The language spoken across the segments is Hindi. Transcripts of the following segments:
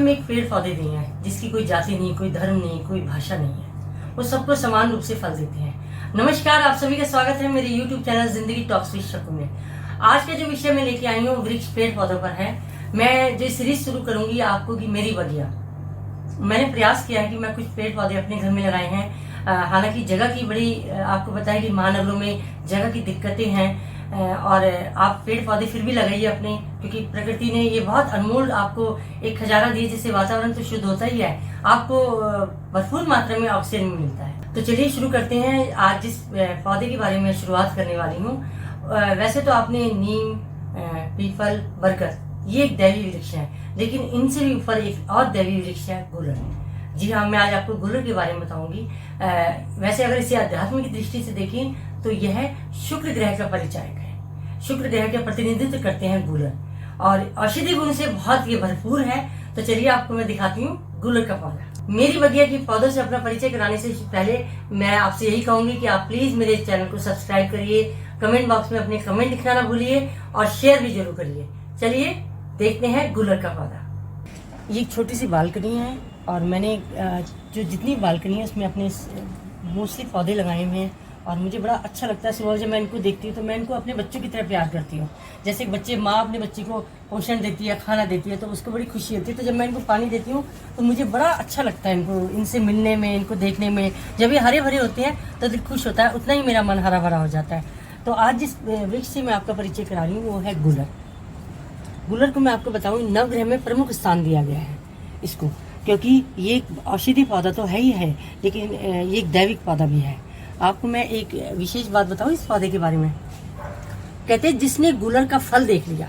में एक पेड़ पौधे दिए हैं जिसकी कोई जाति नहीं, कोई धर्म नहीं, कोई भाषा नहीं है। वो सबको समान रूप से फल देते हैं। नमस्कार, आप सभी का स्वागत है मेरे YouTube चैनल जिंदगी टॉक्स विद शकू में। आज का जो विषय मैं लेके आई हूँ वृक्ष पेड़ पौधों पर है। मैं जो सीरीज शुरू करूंगी आपको कि मेरी बगिया। मैंने प्रयास किया है कि मैं कुछ पेड़ पौधे अपने घर में लगाए हैं। हालांकि जगह की बड़ी आपको पता है कि महानगरों में जगह की दिक्कतें हैं, और आप पेड़ पौधे फिर भी लगाइए अपने, क्योंकि प्रकृति ने ये बहुत अनमोल आपको एक खजाना दिया। जैसे वातावरण तो शुद्ध होता ही है, आपको भरपूर मात्रा में ऑक्सीजन मिलता है। तो चलिए शुरू करते हैं। आज जिस पौधे के बारे में शुरुआत करने वाली हूँ, वैसे तो आपने नीम, पीपल, बरगद, ये एक दैवीय वृक्ष है, लेकिन इनसे भी ऊपर एक और दैवीय वृक्ष है गुलर। जी हाँ, मैं आज आपको गुलर के बारे में बताऊंगी। वैसे अगर इसे अध्यात्म की दृष्टि से देखें तो यह शुक्र ग्रह का परिचायक है। शुक्र ग्रह का प्रतिनिधित्व करते हैं गुलर, और औषधि गुण से बहुत ये भरपूर है। तो चलिए आपको मैं दिखाती हूँ गुलर का पौधा। मेरी बगिया के पौधों से अपना परिचय कराने से पहले मैं आपसे यही कहूंगी कि आप प्लीज मेरे चैनल को सब्सक्राइब करिए, कमेंट बॉक्स में अपने कमेंट लिखना ना भूलिए और शेयर भी जरूर करिए। चलिए देखते हैं गुलर का पौधा। ये एक छोटी सी बालकनी है, और मैंने जो जितनी बालकनी है उसमें अपने मोस्टली पौधे लगाए हुए हैं, और मुझे बड़ा अच्छा लगता है। सुबह जब मैं इनको देखती हूँ तो मैं इनको अपने बच्चों की तरह प्यार करती हूँ। जैसे माँ अपने बच्चे को पोषण देती है, खाना देती है, तो उसको बड़ी खुशी होती है। तो जब मैं इनको पानी देती हूँ तो मुझे बड़ा अच्छा लगता है इनसे मिलने में, इनको देखने में। जब ये हरे भरे होते हैं तो दिल खुश होता है, उतना ही मेरा मन हरा भरा हो जाता है। तो आज जिस वृक्ष से मैं आपका परिचय करा रही हूँ वो है गुलर। गुलर को मैं आपको बताऊँ, नवग्रह में प्रमुख स्थान दिया गया है इसको, क्योंकि ये एक औषधि पौधा तो है ही है, लेकिन ये एक दैविक पौधा भी है। आपको मैं एक विशेष बात बताऊं इस पौधे के बारे में। कहते हैं जिसने गुलर का फल देख लिया,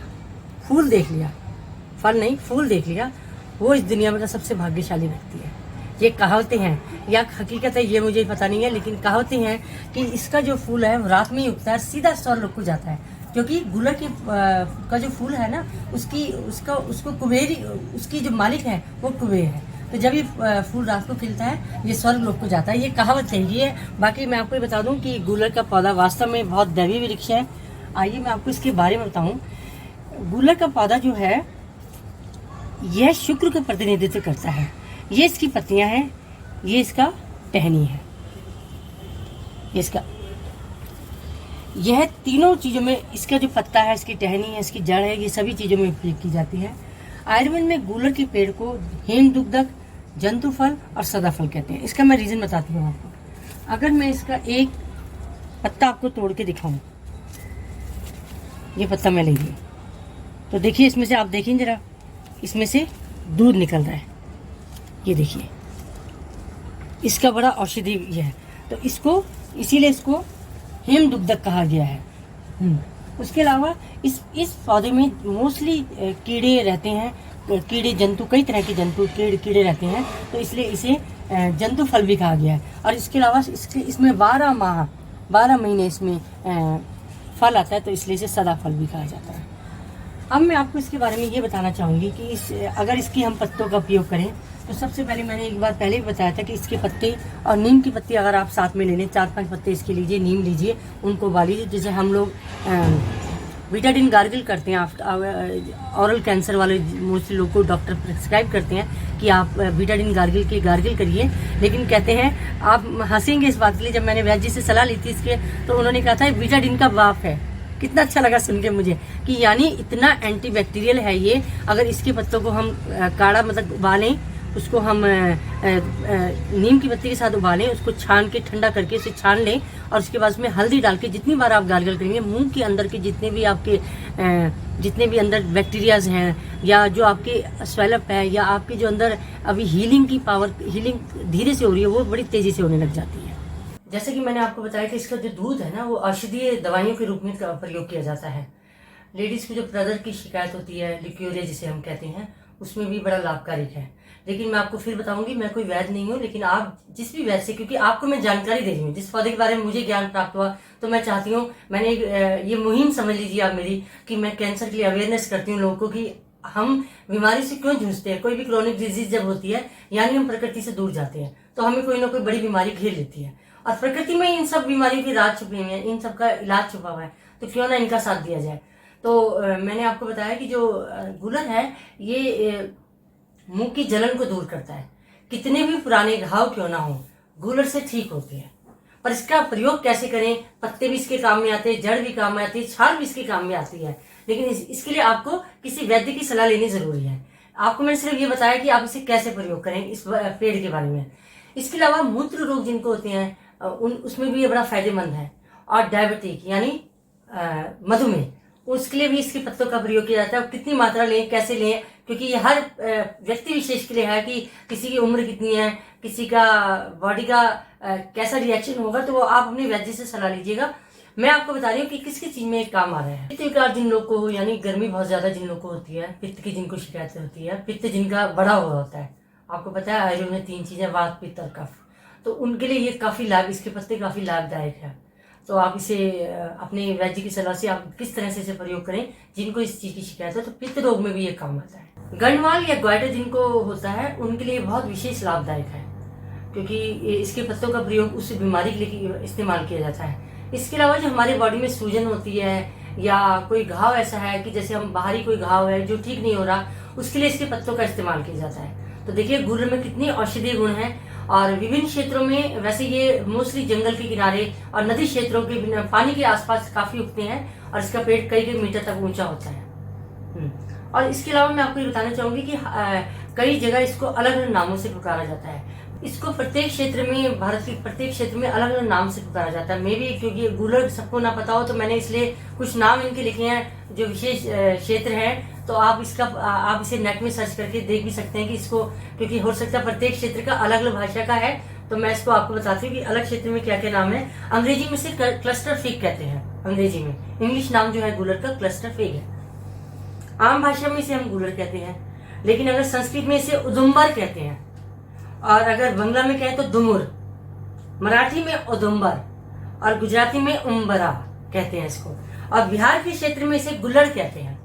फूल देख लिया, फल नहीं फूल देख लिया, वो इस दुनिया में का सबसे भाग्यशाली व्यक्ति है। ये कहावतें हैं या हकीकत है ये मुझे पता नहीं है, लेकिन कहावतें हैं कि इसका जो फूल है वो रात में ही उगता है, सीधा स्वर्ग को जाता है। क्योंकि गुलर के का जो फूल है ना, उसको कुबेर, उसकी जो मालिक है वो कुबेर है। तो जब ये फूल रात को खिलता है ये स्वर्ग लोक को जाता है। ये कहावत है ये। बाकी मैं आपको बता दूं कि गुलर का पौधा वास्तव में बहुत दैवीय वृक्ष है। आइए मैं आपको इसके बारे में बताऊं। गुलर का पौधा जो है यह शुक्र का प्रतिनिधित्व करता है। ये इसकी पत्तियां हैं, ये इसका टहनी है, इसका यह तीनों चीजों में, इसका जो पत्ता है, इसकी टहनी है, इसकी जड़ है, ये सभी चीजों में उपयोग की जाती है। आयुर्वेद में गुलर के पेड़ को हेमदुग्धक, जंतु फल और सदा फल कहते हैं। इसका मैं रीजन बताती हूँ आपको। अगर मैं इसका एक पत्ता आपको तोड़ के दिखाऊं, ये पत्ता मैं लीजिए तो देखिए, इसमें से आप देखिए जरा, इसमें से दूध निकल रहा है। ये देखिए, इसका बड़ा औषधि ये है। तो इसको इसीलिए इसको हेमदुग्धक कहा गया है। उसके अलावा इस पौधे में मोस्टली कीड़े रहते हैं, कीड़े जंतु, कई तरह के जंतु कीड़े रहते हैं, तो इसलिए इसे जंतु फल भी कहा गया है। और इसके अलावा इसमें 12 महीने इसमें फल आता है, तो इसलिए इसे सदा फल भी कहा जाता है। अब मैं आपको इसके बारे में ये बताना चाहूँगी कि अगर इसकी हम पत्तों का उपयोग करें तो सबसे पहले मैंने एक बार पहले भी बताया था कि इसके पत्ते और नीम की पत्ती अगर आप साथ में ले लें, 4-5 पत्ते इसके लीजिए, नीम लीजिए, उनको उबालिए। जैसे हम लोग बीटाडीन गार्गिल करते हैं, ऑरल कैंसर वाले मोस्टली लोग को डॉक्टर प्रिस्क्राइब करते हैं कि आप बीटाडीन गार्गिल करिए। लेकिन कहते हैं, आप हंसेंगे इस बात के लिए, जब मैंने वैद्य जी से सलाह ली थी इसके, तो उन्होंने कहा था बीटाडीन का बाप है। कितना अच्छा लगा सुन के मुझे कि यानी इतना एंटीबैक्टीरियल है ये। अगर इसके पत्तों को हम काढ़ा मतलब उबालें, उसको हम नीम की पत्ती के साथ उबालें, उसको छान के ठंडा करके उसे छान लें, और उसके बाद उसमें हल्दी डाल के जितनी बार आप गार्गल करेंगे, मुंह के अंदर के जितने भी अंदर बैक्टीरियाज हैं, या जो आपके स्वेलअप है, या आपके जो अंदर अभी हीलिंग धीरे से हो रही है, वो बड़ी तेजी से होने लग जाती है। जैसे कि मैंने आपको बताया कि इसका जो दूध है ना, वो औषधीय दवाइयों के रूप में प्रयोग किया जाता है। लेडीज को जो प्रदर्भ की शिकायत होती है, लिक्यूरिया जिसे हम कहते हैं, उसमें भी बड़ा लाभकारी है। लेकिन मैं आपको फिर बताऊंगी, मैं कोई वैद्य नहीं हूँ, लेकिन आप जिस भी वैद्य से, क्योंकि आपको मैं जानकारी दे रही हूँ, जिस पौधे के बारे में मुझे ज्ञान प्राप्त हुआ, तो मैं चाहती हूँ, मैंने ये मुहिम समझ लीजिए आप मेरी, कि मैं कैंसर के लिए अवेयरनेस करती हूँ लोगों को कि हम बीमारी से क्यों जूझते हैं। कोई भी क्रोनिक डिजीज जब होती है, यानी हम प्रकृति से दूर जाते हैं, तो हमें कोई ना कोई बड़ी बीमारी घेर लेती है, और प्रकृति में इन सब बीमारियों की राज छुपी हुई है, इन सब का इलाज छुपा हुआ है, तो क्यों ना इनका साथ दिया जाए। तो मैंने आपको बताया कि जो गुलर है ये मुंह की जलन को दूर करता है। कितने भी पुराने घाव क्यों ना हो, गूलर से ठीक होते हैं। पर इसका प्रयोग कैसे करें? पत्ते भी इसके काम में आते हैं, जड़ भी काम में आती है, छाल भी इसके काम में आती है, लेकिन इसके लिए आपको किसी वैद्य की सलाह लेनी जरूरी है। आपको मैंने सिर्फ ये बताया कि आप इसे कैसे प्रयोग करें इस पेड़ के बारे में। इसके अलावा मूत्र रोग जिनको होते हैं उसमें भी ये बड़ा फायदेमंद है। और डायबिटिक यानी मधुमेह, उसके लिए भी इसके पत्तों का प्रयोग किया जाता है। कितनी मात्रा लें, कैसे लें, क्योंकि ये हर व्यक्ति विशेष के लिए है कि किसी की उम्र कितनी है, किसी का बॉडी का कैसा रिएक्शन होगा, तो वो आप अपने वैद्य से सलाह लीजिएगा। मैं आपको बता रही हूँ कि किस किस चीज में काम आ रहा है। पित्त विकार जिन लोग को, यानी गर्मी बहुत ज्यादा जिन लोग को होती है, पित्त की जिनको शिकायत होती है, पित्त जिनका बढ़ा हुआ होता है, आपको पता है आयुर्वेद में 3 चीजें, वात, पित्त और कफ, तो उनके लिए ये काफी लाभ, इसके पत्ते काफी लाभदायक है। तो आप इसे अपने वैद्य की सलाह से आप किस तरह से इसे प्रयोग करें जिनको इस चीज की शिकायत है। तो पित्त रोग में भी ये काम आता है। गंडवाल या ग्वाइटर जिनको होता है उनके लिए बहुत विशेष लाभदायक है, क्योंकि इसके पत्तों का प्रयोग उस बीमारी के लिए इस्तेमाल किया जाता है। इसके अलावा जो हमारे बॉडी में सूजन होती है या कोई घाव ऐसा है कि जैसे हम बाहरी कोई घाव है जो ठीक नहीं हो रहा, उसके लिए इसके पत्तों का इस्तेमाल किया जाता है। तो देखिए गूलर में कितनी औषधीय गुण है। और विभिन्न क्षेत्रों में वैसे ये मोस्टली जंगल के किनारे और नदी क्षेत्रों के पानी के आसपास काफी उगते हैं और इसका पेड़ कई कई मीटर तक ऊंचा होता है। और इसके अलावा मैं आपको ये बताना चाहूंगी कि कई जगह इसको अलग अलग नामों से पुकारा जाता है। इसको प्रत्येक क्षेत्र में, भारत के प्रत्येक क्षेत्र में अलग अलग नाम से पुकारा जाता है। मे भी क्योंकि गूलर सबको ना पता हो तो मैंने इसलिए कुछ नाम इनके लिखे हैं जो विशेष क्षेत्र हैं। तो आप इसे नेट में सर्च करके देख भी सकते हैं कि इसको, क्योंकि हो सकता है प्रत्येक क्षेत्र का अलग अलग भाषा का है, तो मैं इसको आपको बताती हूँ कि अलग क्षेत्र में क्या क्या नाम है। अंग्रेजी में से क्लस्टर फिग कहते हैं, अंग्रेजी में। इंग्लिश नाम जो है गूलर का क्लस्टर फिग है। आम भाषा में इसे हम गूलर कहते हैं, लेकिन अगर संस्कृत में इसे उदुम्बर कहते हैं, और अगर बंगला में कहें तो दुमुर, मराठी में उदुम्बर और गुजराती में उम्बरा कहते हैं इसको, और बिहार के क्षेत्र में इसे गुल्लड़ कहते हैं।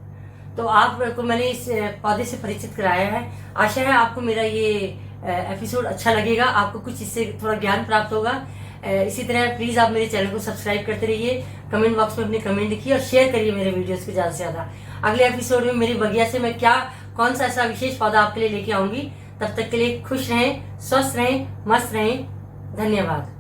तो आपको मैंने इस पौधे से परिचित कराया है। आशा है आपको मेरा ये एपिसोड अच्छा लगेगा, आपको कुछ इससे थोड़ा ज्ञान प्राप्त होगा। इसी तरह प्लीज आप मेरे चैनल को सब्सक्राइब करते रहिए, कमेंट बॉक्स में अपने कमेंट लिखिए और शेयर करिए मेरे वीडियोस को ज्यादा से ज्यादा। अगले एपिसोड में मेरी बगिया से मैं कौन सा ऐसा विशेष पौधा आपके लिए लेके आऊंगी। तब तक के लिए खुश रहें, स्वस्थ रहें, मस्त रहें। धन्यवाद।